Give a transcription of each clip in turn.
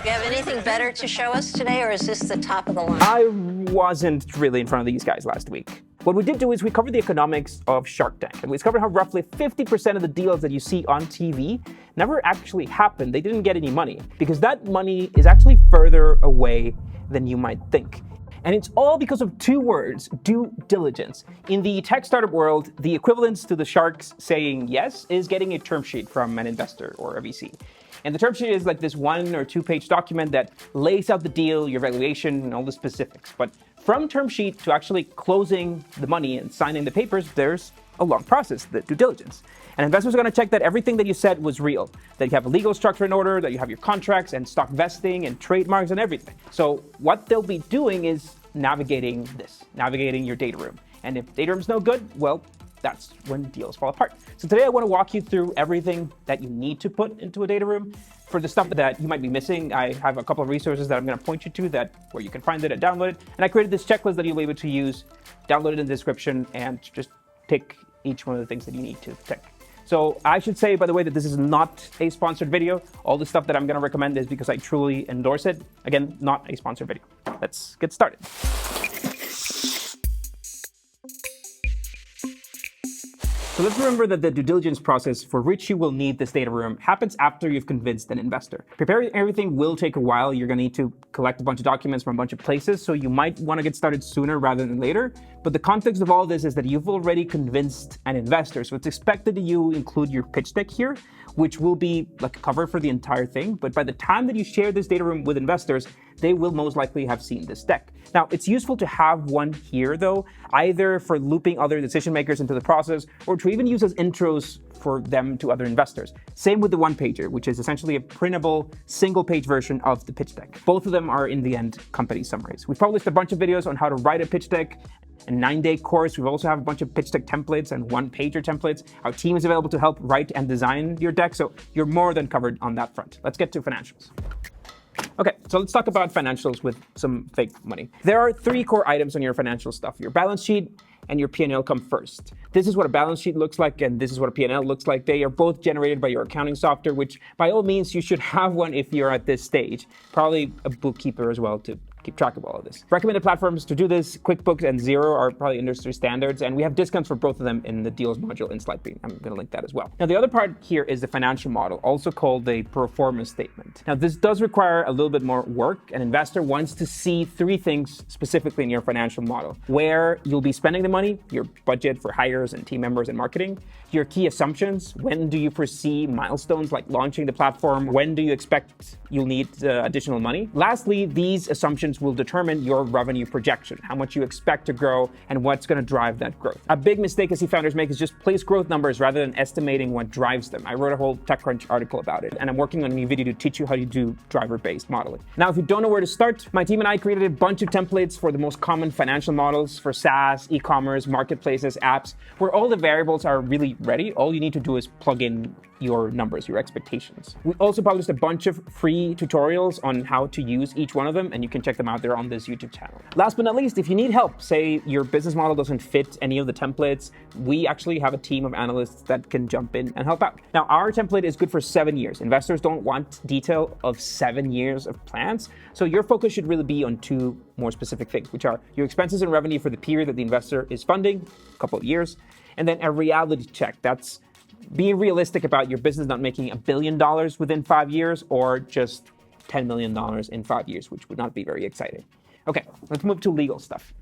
You have anything better to show us today, or is this the top of the line? I wasn't really in front of these guys last week. What we did do is we covered the economics of Shark Tank, and we discovered how roughly 50% of the deals that you see on TV never actually happened. They didn't get any money, because that money is actually further away than you might think. And it's all because of two words: due diligence. In the tech startup world, the equivalence to the sharks saying yes is getting a term sheet from an investor or a VC. And the term sheet is like this 1 or 2 page document that lays out the deal, your valuation, and all the specifics. But from term sheet to actually closing the money and signing the papers, there's a long process, the due diligence. And investors are going to check that everything that you said was real, that you have a legal structure in order, that you have your contracts and stock vesting and trademarks and everything. So what they'll be doing is navigating your data room. And if data room's no good, well, that's when deals fall apart. So today I want to walk you through everything that you need to put into a data room. For the stuff that you might be missing, I have a couple of resources that I'm going to point you to where you can find it and download it. And I created this checklist that you'll be able to use, download it in the description, and just tick each one of the things that you need to tick. So I should say, by the way, that this is not a sponsored video. All the stuff that I'm going to recommend is because I truly endorse it. Again, not a sponsored video. Let's get started. So let's remember that the due diligence process for which you will need this data room happens after you've convinced an investor. Preparing everything will take a while. You're going to need to collect a bunch of documents from a bunch of places, so you might want to get started sooner rather than later. But the context of all this is that you've already convinced an investor, so it's expected that you include your pitch deck here, which will be like a cover for the entire thing. But by the time that you share this data room with investors, they will most likely have seen this deck. Now, it's useful to have one here, though, either for looping other decision makers into the process or to even use as intros for them to other investors. Same with the one-pager, which is essentially a printable single-page version of the pitch deck. Both of them are, in the end, company summaries. We've published a bunch of videos on how to write a pitch deck, a 9-day course. We also have a bunch of pitch deck templates and one-pager templates. Our team is available to help write and design your deck, so you're more than covered on that front. Let's get to financials. Okay, so let's talk about financials with some fake money. There are 3 core items on your financial stuff: your balance sheet and your P&L come first. This is what a balance sheet looks like, and this is what a P&L looks like. They are both generated by your accounting software, which by all means you should have one if you're at this stage. Probably a bookkeeper as well to keep track of all of this. Recommended platforms to do this: QuickBooks and Xero are probably industry standards, and we have discounts for both of them in the deals module in Slidebean. I'm going to link that as well. Now, the other part here is the financial model, also called the pro forma statement. Now, this does require a little bit more work. An investor wants to see 3 things specifically in your financial model: where you'll be spending the money, your budget for hires and team members and marketing, your key assumptions: when do you foresee milestones like launching the platform, when do you expect you'll need additional money. Lastly, these assumptions will determine your revenue projection, how much you expect to grow and what's going to drive that growth. A big mistake I see founders make is just place growth numbers rather than estimating what drives them. I wrote a whole TechCrunch article about it, and I'm working on a new video to teach you how to do driver-based modeling. Now, if you don't know where to start, my team and I created a bunch of templates for the most common financial models for SaaS, e-commerce, marketplaces, apps, where all the variables are really ready. All you need to do is plug in your numbers, your expectations. We also published a bunch of free tutorials on how to use each one of them, and you can check them out there on this YouTube channel. Last but not least, if you need help, say your business model doesn't fit any of the templates, we actually have a team of analysts that can jump in and help out. Now, our template is good for 7 years. Investors don't want detail of 7 years of plans, so your focus should really be on 2 more specific things, which are your expenses and revenue for the period that the investor is funding, a couple of years, and then a reality check. That's being realistic about your business not making $1 billion within 5 years or just $10 million in 5 years, which would not be very exciting. Okay, let's move to legal stuff.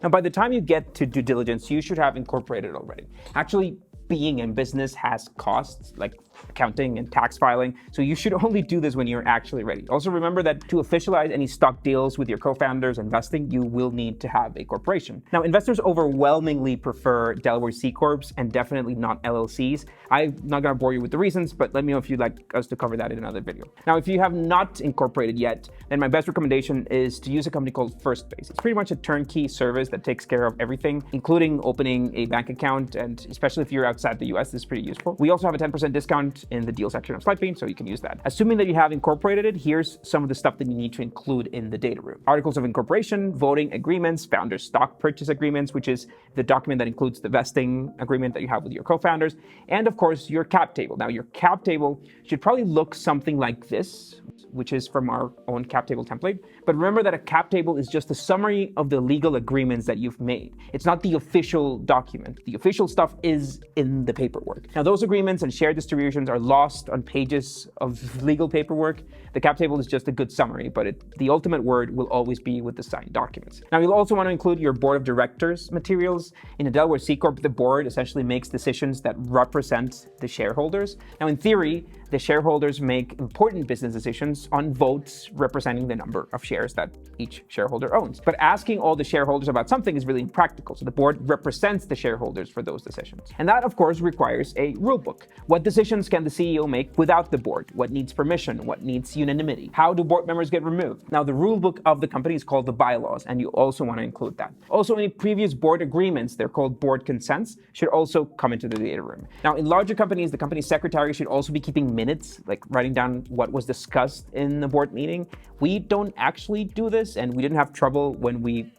Now, by the time you get to due diligence, you should have incorporated already. Actually, being in business has costs like accounting and tax filing, so you should only do this when you're actually ready. Also, remember that to officialize any stock deals with your co-founders and vesting, you will need to have a corporation. Now, investors overwhelmingly prefer Delaware C Corps and definitely not LLCs. I'm not going to bore you with the reasons, but let me know if you'd like us to cover that in another video. Now, if you have not incorporated yet, then my best recommendation is to use a company called FirstBase. It's pretty much a turnkey service that takes care of everything, including opening a bank account, and especially if you're outside the US, this is pretty useful. We also have a 10% discount document in the deal section of Slidebean, so you can use that. Assuming that you have incorporated it, here's some of the stuff that you need to include in the data room. Articles of incorporation, voting agreements, founders stock purchase agreements, which is the document that includes the vesting agreement that you have with your co-founders, and of course your cap table. Now your cap table should probably look something like this, which is from our own cap table template. But remember that a cap table is just a summary of the legal agreements that you've made. It's not the official document. The official stuff is in the paperwork. Now those agreements and shared distributions are lost on pages of legal paperwork. The cap table is just a good summary, but the ultimate word will always be with the signed documents. Now you'll also want to include your board of directors materials. In a Delaware C Corp, the board essentially makes decisions that represent the shareholders. Now in theory, the shareholders make important business decisions on votes representing the number of shares that each shareholder owns. But asking all the shareholders about something is really impractical, so the board represents the shareholders for those decisions. And that, of course, requires a rule book. What decisions can the CEO make without the board? What needs permission? What needs unanimity? How do board members get removed? Now, the rule book of the company is called the bylaws, and you also want to include that. Also, any previous board agreements, they're called board consents, should also come into the data room. Now, in larger companies, the company secretary should also be keeping minutes, like writing down what was discussed in the board meeting. We don't actually do this, and we didn't have trouble when we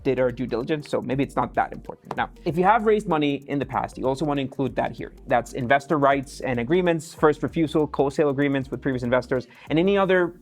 did our due diligence, so maybe it's not that important. Now, if you have raised money in the past, you also want to include that here. That's investor rights and agreements, first refusal, co-sale agreements with previous investors, and any other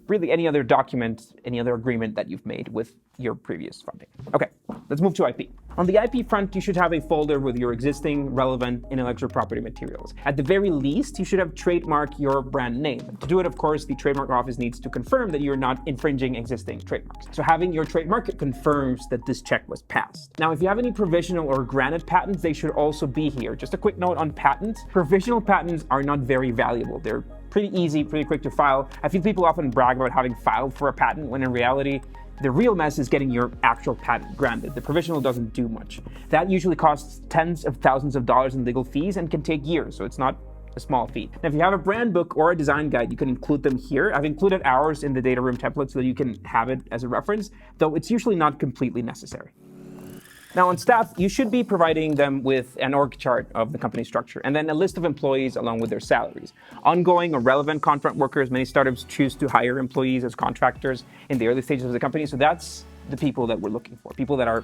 document, any other agreement that you've made with your previous funding. Okay, let's move to IP. On the IP front, you should have a folder with your existing relevant intellectual property materials. At the very least, you should have trademarked your brand name. To do it, of course, the trademark office needs to confirm that you're not infringing existing trademarks. So having your trademark confirms that this check was passed. Now, if you have any provisional or granted patents, they should also be here. Just a quick note on patents. Provisional patents are not very valuable. They're pretty easy, pretty quick to file. I feel people often brag about having filed for a patent when in reality, the real mess is getting your actual patent granted. The provisional doesn't do much. That usually costs tens of thousands of dollars in legal fees and can take years, so it's not a small fee. Now, if you have a brand book or a design guide, you can include them here. I've included ours in the data room template so that you can have it as a reference, though it's usually not completely necessary. Now, on staff, you should be providing them with an org chart of the company structure and then a list of employees along with their salaries. Ongoing or relevant contract workers, many startups choose to hire employees as contractors in the early stages of the company. So that's the people that we're looking for, people that are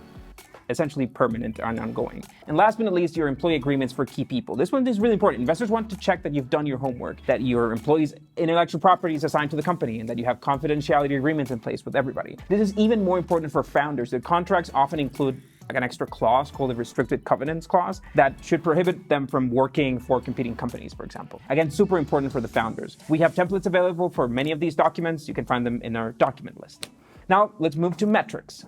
essentially permanent and ongoing. And last but not least, your employee agreements for key people. This one is really important. Investors want to check that you've done your homework, that your employees' intellectual property is assigned to the company, and that you have confidentiality agreements in place with everybody. This is even more important for founders. The contracts often include like an extra clause called a restricted covenants clause that should prohibit them from working for competing companies, for example. Again, super important for the founders. We have templates available for many of these documents. You can find them in our document list. Now, let's move to metrics.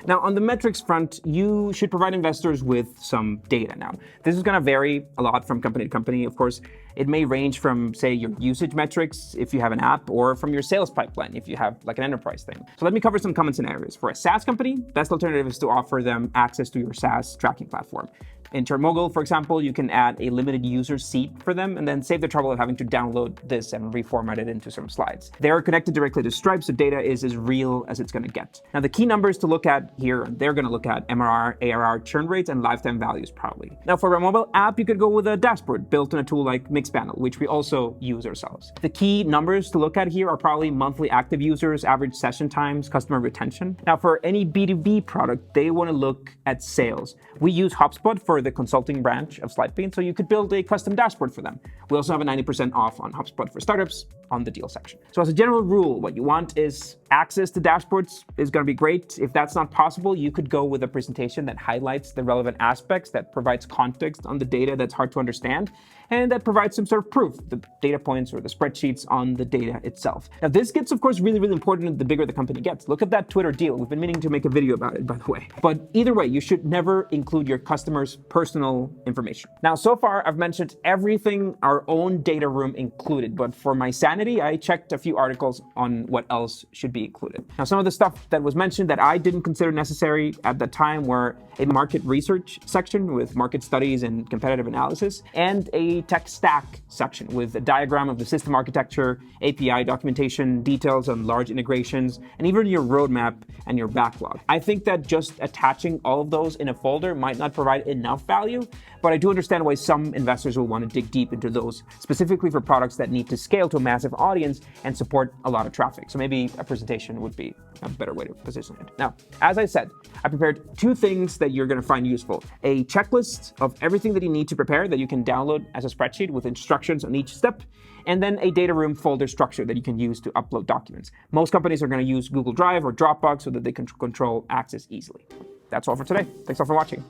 Now, on the metrics front, you should provide investors with some data. Now, this is going to vary a lot from company to company. Of course, it may range from, say, your usage metrics if you have an app, or from your sales pipeline if you have like an enterprise thing. So let me cover some common scenarios. For a SaaS company, best alternative is to offer them access to your SaaS tracking platform. In TurnMogul, for example, you can add a limited user seat for them and then save the trouble of having to download this and reformat it into some slides. They're connected directly to Stripe, so data is as real as it's going to get. Now, the key numbers to look at here, they're going to look at MRR, ARR, churn rates, and lifetime values probably. Now, for a mobile app, you could go with a dashboard built on a tool like Mixpanel, which we also use ourselves. The key numbers to look at here are probably monthly active users, average session times, customer retention. Now, for any B2B product, they want to look at sales. We use HubSpot for the consulting branch of Slidebean, so you could build a custom dashboard for them. We also have a 90% off on HubSpot for startups on the deal section. So as a general rule, what you want is access to dashboards is going to be great. If that's not possible, you could go with a presentation that highlights the relevant aspects, that provides context on the data that's hard to understand, and that provides some sort of proof, the data points or the spreadsheets on the data itself. Now, this gets, of course, really, really important the bigger the company gets. Look at that Twitter deal. We've been meaning to make a video about it, by the way. But either way, you should never include your customers' personal information. Now, so far, I've mentioned everything our own data room included, but for my sanity vanity, I checked a few articles on what else should be included. Now, some of the stuff that was mentioned that I didn't consider necessary at the time were a market research section with market studies and competitive analysis, and a tech stack section with a diagram of the system architecture, API documentation, details on large integrations, and even your roadmap and your backlog. I think that just attaching all of those in a folder might not provide enough value, but I do understand why some investors will want to dig deep into those, specifically for products that need to scale to a massive audience and support a lot of traffic. So maybe a presentation would be a better way to position it. Now, as I said, I prepared 2 things that you're going to find useful. A checklist of everything that you need to prepare that you can download as a spreadsheet with instructions on each step, and then a data room folder structure that you can use to upload documents. Most companies are going to use Google Drive or Dropbox so that they can control access easily. That's all for today. Thanks all for watching.